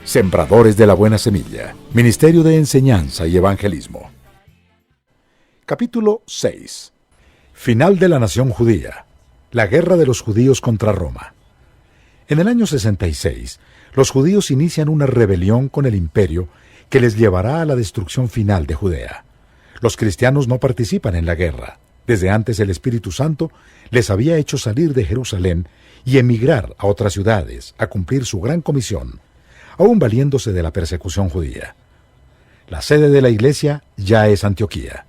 Sembradores de la Buena Semilla, Ministerio de Enseñanza y Evangelismo. Capítulo 6. Final de la nación judía. La guerra de los judíos contra Roma. En el año 66, los judíos inician una rebelión con el imperio que les llevará a la destrucción final de Judea. Los cristianos no participan en la guerra. Desde antes el Espíritu Santo les había hecho salir de Jerusalén y emigrar a otras ciudades a cumplir su gran comisión, aún valiéndose de la persecución judía. La sede de la iglesia ya es Antioquía.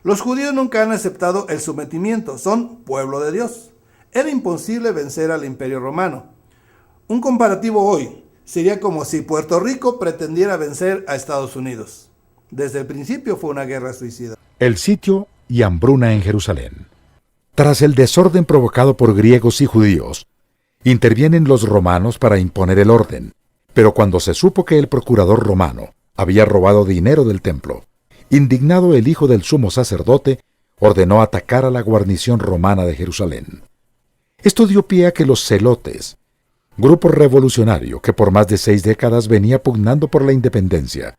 Los judíos nunca han aceptado el sometimiento, son pueblo de Dios. Era imposible vencer al Imperio Romano. Un comparativo hoy sería como si Puerto Rico pretendiera vencer a Estados Unidos. Desde el principio fue una guerra suicida. El sitio y hambruna en Jerusalén. Tras el desorden provocado por griegos y judíos, intervienen los romanos para imponer el orden, pero cuando se supo que el procurador romano había robado dinero del templo, indignado el hijo del sumo sacerdote ordenó atacar a la guarnición romana de Jerusalén. Esto dio pie a que los celotes, grupo revolucionario que por más de 6 décadas venía pugnando por la independencia,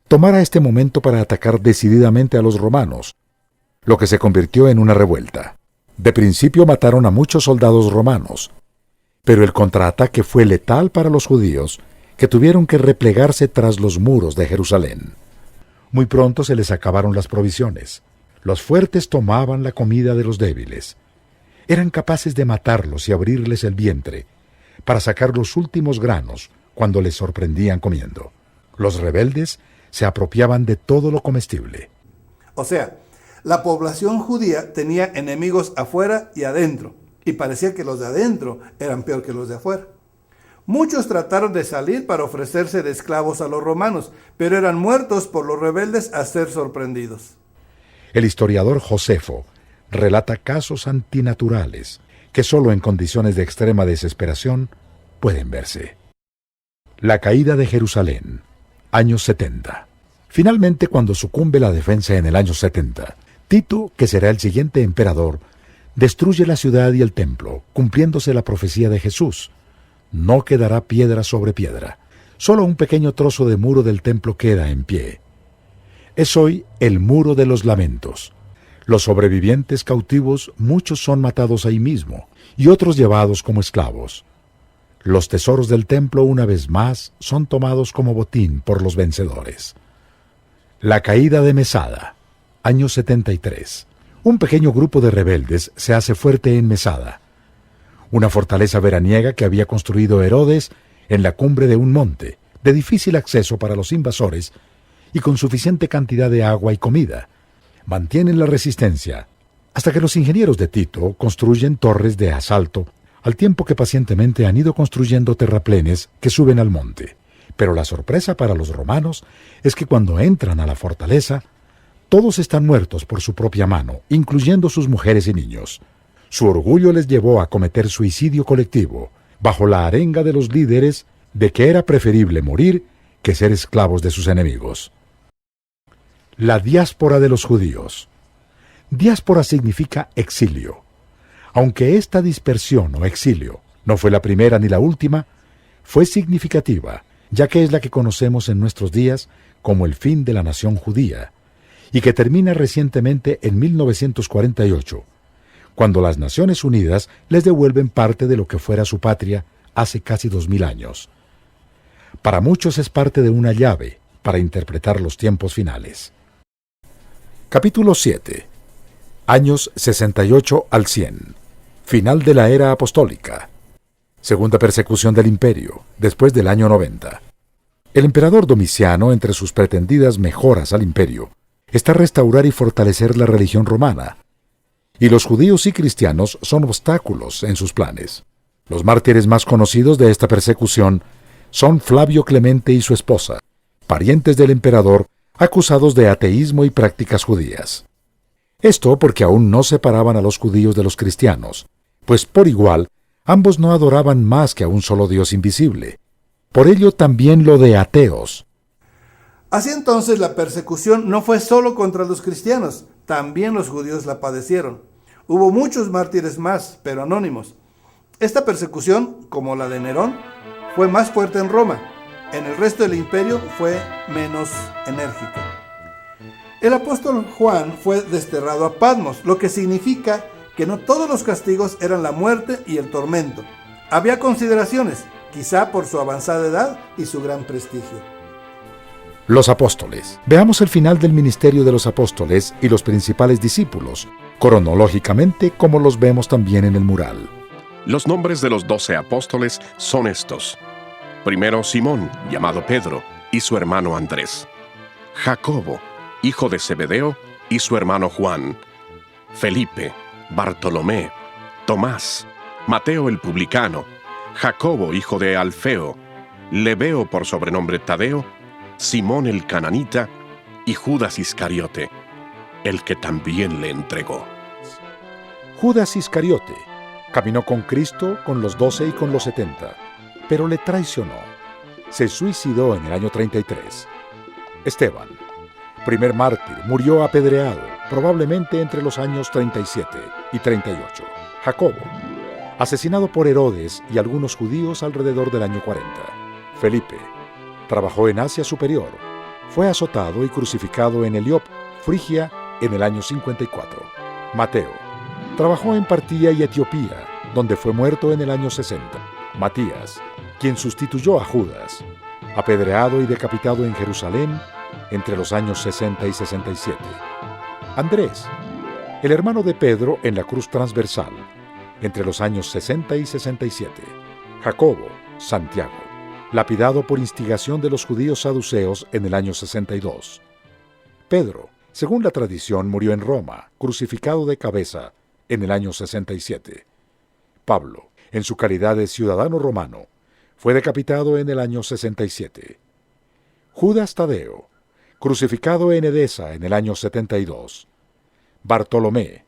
tomara este momento para atacar decididamente a los romanos, lo que se convirtió en una revuelta. De principio mataron a muchos soldados romanos, pero el contraataque fue letal para los judíos, que tuvieron que replegarse tras los muros de Jerusalén. Muy pronto se les acabaron las provisiones. Los fuertes tomaban la comida de los débiles. Eran capaces de matarlos y abrirles el vientre para sacar los últimos granos cuando les sorprendían comiendo. Los rebeldes se apropiaban de todo lo comestible. O sea, la población judía tenía enemigos afuera y adentro, y parecía que los de adentro eran peor que los de afuera. Muchos trataron de salir para ofrecerse de esclavos a los romanos, pero eran muertos por los rebeldes a ser sorprendidos. El historiador Josefo relata casos antinaturales que solo en condiciones de extrema desesperación pueden verse. La caída de Jerusalén, años 70. Finalmente, cuando sucumbe la defensa en el año 70, Tito, que será el siguiente emperador, destruye la ciudad y el templo, cumpliéndose la profecía de Jesús. No quedará piedra sobre piedra. Solo un pequeño trozo de muro del templo queda en pie. Es hoy el muro de los lamentos. Los sobrevivientes cautivos, muchos son matados ahí mismo, y otros llevados como esclavos. Los tesoros del templo, una vez más, son tomados como botín por los vencedores. La caída de Mesada, año 73. Un pequeño grupo de rebeldes se hace fuerte en Mesada, una fortaleza veraniega que había construido Herodes en la cumbre de un monte, de difícil acceso para los invasores y con suficiente cantidad de agua y comida. Mantienen la resistencia hasta que los ingenieros de Tito construyen torres de asalto, al tiempo que pacientemente han ido construyendo terraplenes que suben al monte. Pero la sorpresa para los romanos es que cuando entran a la fortaleza, todos están muertos por su propia mano, incluyendo sus mujeres y niños. Su orgullo les llevó a cometer suicidio colectivo, bajo la arenga de los líderes de que era preferible morir que ser esclavos de sus enemigos. La diáspora de los judíos. Diáspora significa exilio. Aunque esta dispersión o exilio no fue la primera ni la última, fue significativa, ya que es la que conocemos en nuestros días como el fin de la nación judía, y que termina recientemente en 1948, cuando las Naciones Unidas les devuelven parte de lo que fuera su patria hace casi 2000 años. Para muchos es parte de una llave para interpretar los tiempos finales. Capítulo 7. Años 68 al 100. Final de la era apostólica. Segunda persecución del imperio, después del año 90. El emperador Domiciano, entre sus pretendidas mejoras al imperio, está restaurar y fortalecer la religión romana, y los judíos y cristianos son obstáculos en sus planes. Los mártires más conocidos de esta persecución son Flavio Clemente y su esposa, parientes del emperador, acusados de ateísmo y prácticas judías. Esto porque aún no separaban a los judíos de los cristianos, pues por igual ambos no adoraban más que a un solo Dios invisible. Por ello también lo de ateos. Así entonces la persecución no fue solo contra los cristianos, también los judíos la padecieron. Hubo muchos mártires más, pero anónimos. Esta persecución, como la de Nerón, fue más fuerte en Roma. En el resto del imperio fue menos enérgica. El apóstol Juan fue desterrado a Patmos, lo que significa que no todos los castigos eran la muerte y el tormento. Había consideraciones, quizá por su avanzada edad y su gran prestigio. Los apóstoles. Veamos el final del ministerio de los apóstoles y los principales discípulos, cronológicamente como los vemos también en el mural. Los nombres de los 12 apóstoles son estos. Primero Simón, llamado Pedro, y su hermano Andrés. Jacobo, hijo de Zebedeo, y su hermano Juan. Felipe, Bartolomé, Tomás, Mateo el publicano, Jacobo, hijo de Alfeo, Lebeo por sobrenombre Tadeo, Simón el cananita y Judas Iscariote, el que también le entregó. Judas Iscariote caminó con Cristo, con los 12 y con los 70, pero le traicionó. Se suicidó en el año 33. Esteban, primer mártir, murió apedreado, probablemente entre los años 37 y 38. Jacobo, asesinado por Herodes y algunos judíos alrededor del año 40. Felipe, trabajó en Asia Superior, fue azotado y crucificado en Heliop, Frigia, en el año 54. Mateo, trabajó en Partía y Etiopía, donde fue muerto en el año 60. Matías, quien sustituyó a Judas, apedreado y decapitado en Jerusalén entre los años 60 y 67. Andrés, el hermano de Pedro en la cruz transversal, entre los años 60 y 67. Jacobo, Santiago, lapidado por instigación de los judíos saduceos en el año 62. Pedro, según la tradición, murió en Roma, crucificado de cabeza, en el año 67. Pablo, en su calidad de ciudadano romano, fue decapitado en el año 67. Judas Tadeo, crucificado en Edesa en el año 72. Bartolomé,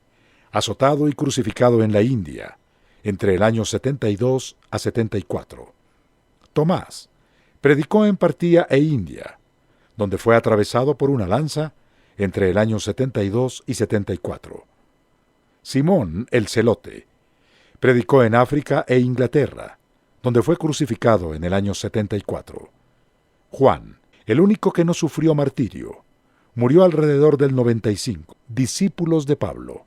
azotado y crucificado en la India, entre el año 72 a 74. Tomás, predicó en Partía e India, donde fue atravesado por una lanza entre el año 72 y 74. Simón, el celote, predicó en África e Inglaterra, donde fue crucificado en el año 74. Juan, el único que no sufrió martirio, murió alrededor del 95, discípulos de Pablo.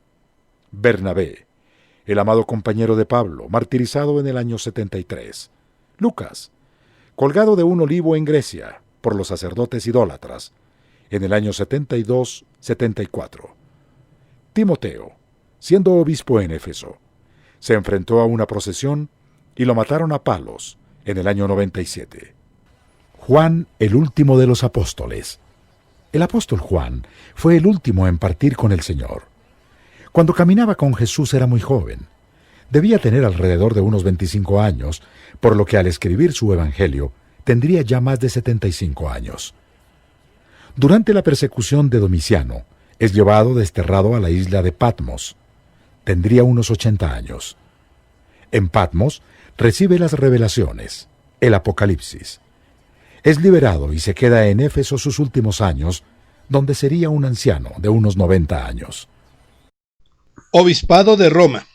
Bernabé, el amado compañero de Pablo, martirizado en el año 73. Lucas, colgado de un olivo en Grecia por los sacerdotes idólatras, en el año 72-74. Timoteo, siendo obispo en Éfeso, se enfrentó a una procesión y lo mataron a palos en el año 97. Juan, el último de los apóstoles. El apóstol Juan fue el último en partir con el Señor. Cuando caminaba con Jesús era muy joven. Debía tener alrededor de unos 25 años, por lo que al escribir su evangelio tendría ya más de 75 años. Durante la persecución de Domiciano, es llevado desterrado a la isla de Patmos. Tendría unos 80 años. En Patmos recibe las revelaciones, el Apocalipsis. Es liberado y se queda en Éfeso sus últimos años, donde sería un anciano de unos 90 años. Obispado de Roma.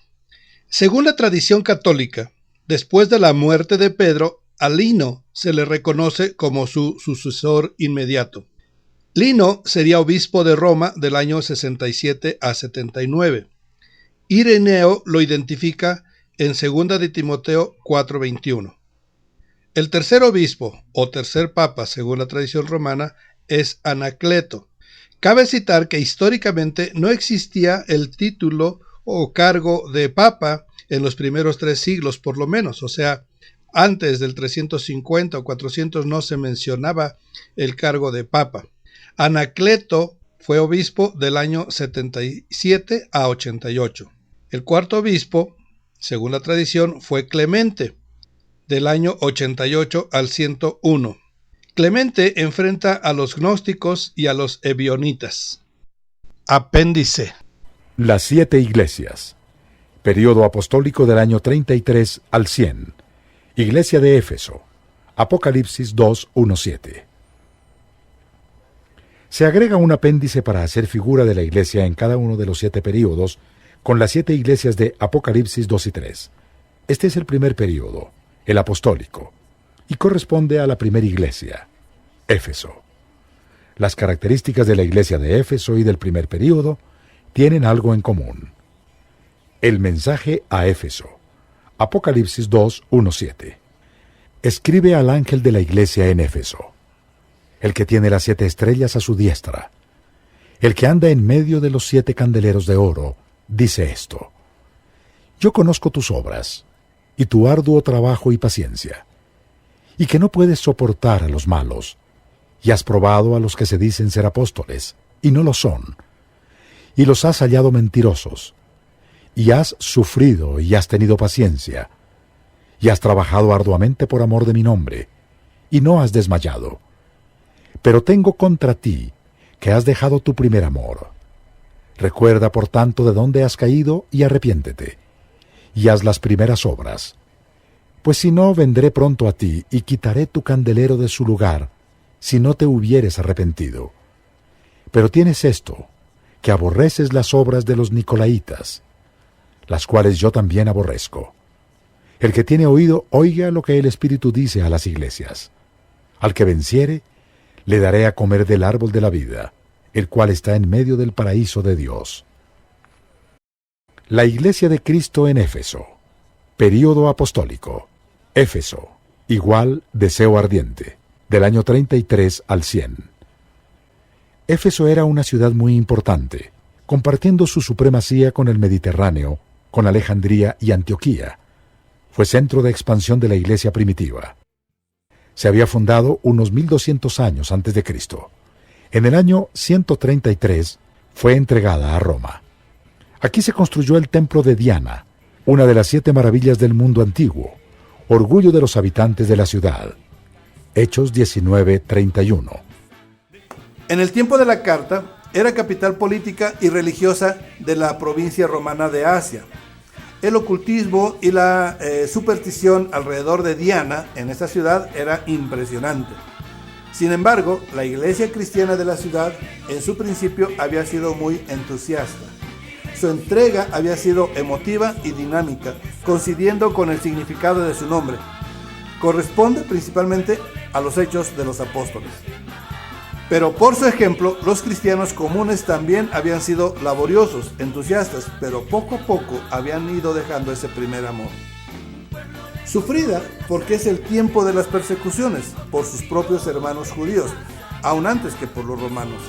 Según la tradición católica, después de la muerte de Pedro, a Lino se le reconoce como su sucesor inmediato. Lino sería obispo de Roma del año 67 a 79. Ireneo lo identifica en 2 de Timoteo 4:21. El tercer obispo, o tercer papa, según la tradición romana, es Anacleto. Cabe citar que históricamente no existía el título o cargo de papa en los primeros 3 siglos, por lo menos. O sea, antes del 350 o 400 no se mencionaba el cargo de papa. Anacleto fue obispo del año 77 a 88. El cuarto obispo, según la tradición, fue Clemente, del año 88 al 101. Clemente enfrenta a los gnósticos y a los ebionitas. Apéndice. Las 7 iglesias. Período apostólico del año 33 al 100. Iglesia de Éfeso. Apocalipsis 2:1-7. Se agrega un apéndice para hacer figura de la iglesia en cada uno de los 7 períodos, con las 7 iglesias de Apocalipsis 2 y 3. Este es el primer período, el apostólico. y corresponde a la primera iglesia, Éfeso. Las características de la iglesia de Éfeso y del primer período tienen algo en común. El mensaje a Éfeso. Apocalipsis 2, 1-7. Escribe al ángel de la iglesia en Éfeso, el que tiene las 7 estrellas a su diestra, el que anda en medio de los 7 candeleros de oro, dice esto: Yo conozco tus obras, y tu arduo trabajo y paciencia, y que no puedes soportar a los malos, y has probado a los que se dicen ser apóstoles, y no lo son, y los has hallado mentirosos, y has sufrido y has tenido paciencia, y has trabajado arduamente por amor de mi nombre, y no has desmayado. Pero tengo contra ti que has dejado tu primer amor. Recuerda, por tanto, de dónde has caído y arrepiéntete, y haz las primeras obras. Pues si no, vendré pronto a ti y quitaré tu candelero de su lugar, si no te hubieres arrepentido. Pero tienes esto, que aborreces las obras de los nicolaitas, las cuales yo también aborrezco. El que tiene oído, oiga lo que el Espíritu dice a las iglesias. Al que venciere, le daré a comer del árbol de la vida, el cual está en medio del paraíso de Dios. La iglesia de Cristo en Éfeso. Período apostólico. Éfeso, igual deseo ardiente, del año 33 al 100. Éfeso era una ciudad muy importante, compartiendo su supremacía con el Mediterráneo, con Alejandría y Antioquía. Fue centro de expansión de la iglesia primitiva. Se había fundado unos 1200 años antes de Cristo. En el año 133 fue entregada a Roma. Aquí se construyó el templo de Diana, una de las 7 maravillas del mundo antiguo, orgullo de los habitantes de la ciudad. Hechos 19:31. En el tiempo de la carta, era capital política y religiosa de la provincia romana de Asia. El ocultismo y la superstición alrededor de Diana en esta ciudad era impresionante. Sin embargo, la iglesia cristiana de la ciudad en su principio había sido muy entusiasta. Su entrega había sido emotiva y dinámica, coincidiendo con el significado de su nombre. Corresponde principalmente a los hechos de los apóstoles. Pero por su ejemplo, los cristianos comunes también habían sido laboriosos, entusiastas, pero poco a poco habían ido dejando ese primer amor. Sufrida porque es el tiempo de las persecuciones por sus propios hermanos judíos, aún antes que por los romanos.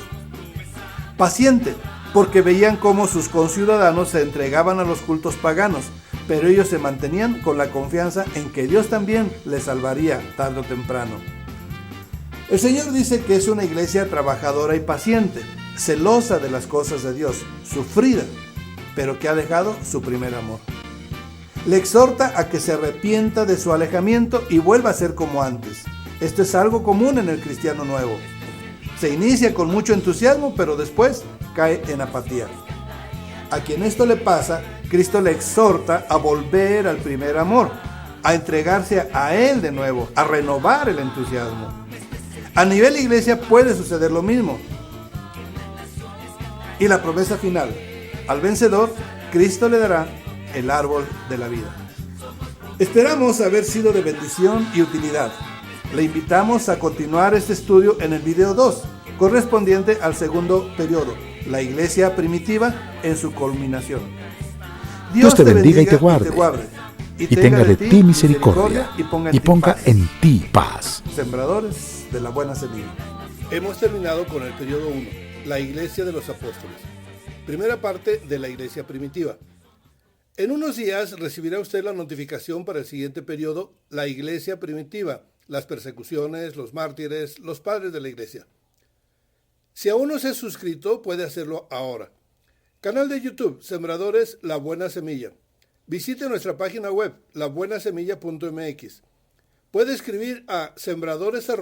Paciente porque veían cómo sus conciudadanos se entregaban a los cultos paganos, pero ellos se mantenían con la confianza en que Dios también les salvaría tarde o temprano. El Señor dice que es una iglesia trabajadora y paciente, celosa de las cosas de Dios, sufrida, pero que ha dejado su primer amor. Le exhorta a que se arrepienta de su alejamiento y vuelva a ser como antes. Esto es algo común en el cristiano nuevo. Se inicia con mucho entusiasmo, pero después cae en apatía. A quien esto le pasa, Cristo le exhorta a volver al primer amor, a entregarse a Él de nuevo, a renovar el entusiasmo. A nivel iglesia puede suceder lo mismo. Y la promesa final: al vencedor, Cristo le dará el árbol de la vida. Esperamos haber sido de bendición y utilidad. Le invitamos a continuar este estudio en el video 2, correspondiente al segundo periodo, la iglesia primitiva en su culminación. Dios te bendiga y te guarde, y tenga de ti misericordia, y ponga en ti paz. Sembradores de la buena semilla. Hemos terminado con el periodo 1, la iglesia de los apóstoles. Primera parte de la iglesia primitiva. En unos días recibirá usted la notificación para el siguiente periodo, la iglesia primitiva, las persecuciones, los mártires, los padres de la iglesia. Si aún no se ha suscrito, puede hacerlo ahora. Canal de YouTube, Sembradores La Buena Semilla. Visite nuestra página web, labuenasemilla.mx. Puede escribir a sembradores@